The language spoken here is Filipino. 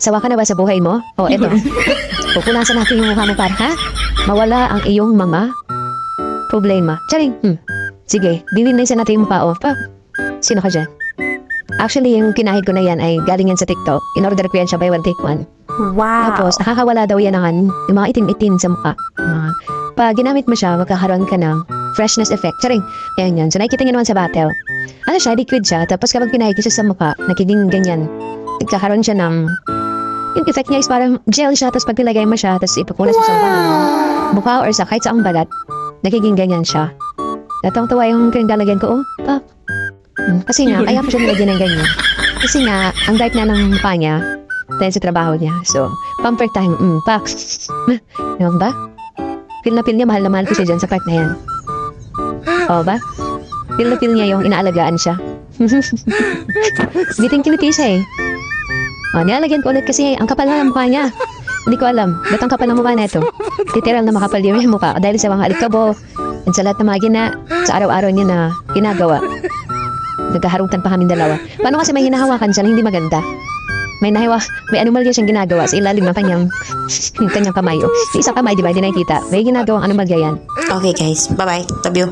Sawa ka na ba sa buhay mo? O, eto. Pupunasan natin yung mukha mo para, ha? Mawala ang iyong mga problema. Charing. Sige, bilinisan natin yung mukha. O, pa. Sino ka dyan? Actually, yung kinahid ko na yan ay galing yan sa TikTok. In-order ko yan siya by one take one. Wow. Tapos, nakakawala daw yan ng yung mga itim-itim sa mukha. Pag ginamit mo siya, magkakaroon ka ng freshness effect. Charing. Ayan yan. So, nakikita nyo naman sa battle. Ano siya, liquid siya. Tapos, kapag pinahid ko siya sa mukha, nagiging ganyan. Nagkakaroon siya ng yung effect niya is parang gel siya. Tapos, pag nilagay mo siya, tapos ipupunas mo sa mukha or sa kahit sa ang balat, nagiging ganyan siya. Natang-tawa yung lalagyan ko. Oh, pap. Kasi nga, kaya ko siya nilagyan ng ganyan. Kasi nga, ang dark na ng mukha niya dahil sa trabaho niya. So, pamper time. Pak. Diba ba? Feel na feel niya, mahal na mahal ko siya dyan sa part na yan. O ba? Feel na feel niya yung inaalagaan siya. Biting-kiliti siya eh. O, nilalagyan ko ulit kasi ang kapal na ng mukha niya. Hindi ko alam. Ba't ang kapal ng mukha na ito? Literal na makapal yung mukha dahil sa mga alikabo at sa lahat ng mga sa araw-araw niya na ginagawa. Nagkaharutan pa kami dalawa. Paano kasi may hinahawakan siya na hindi maganda? May anomalya siyang ginagawa sa ilalim ng kanyang kamay. Sa isang kamay, di ba? Hindi nakikita. May ginagawang anomalya yan. Okay guys, bye-bye. Love you.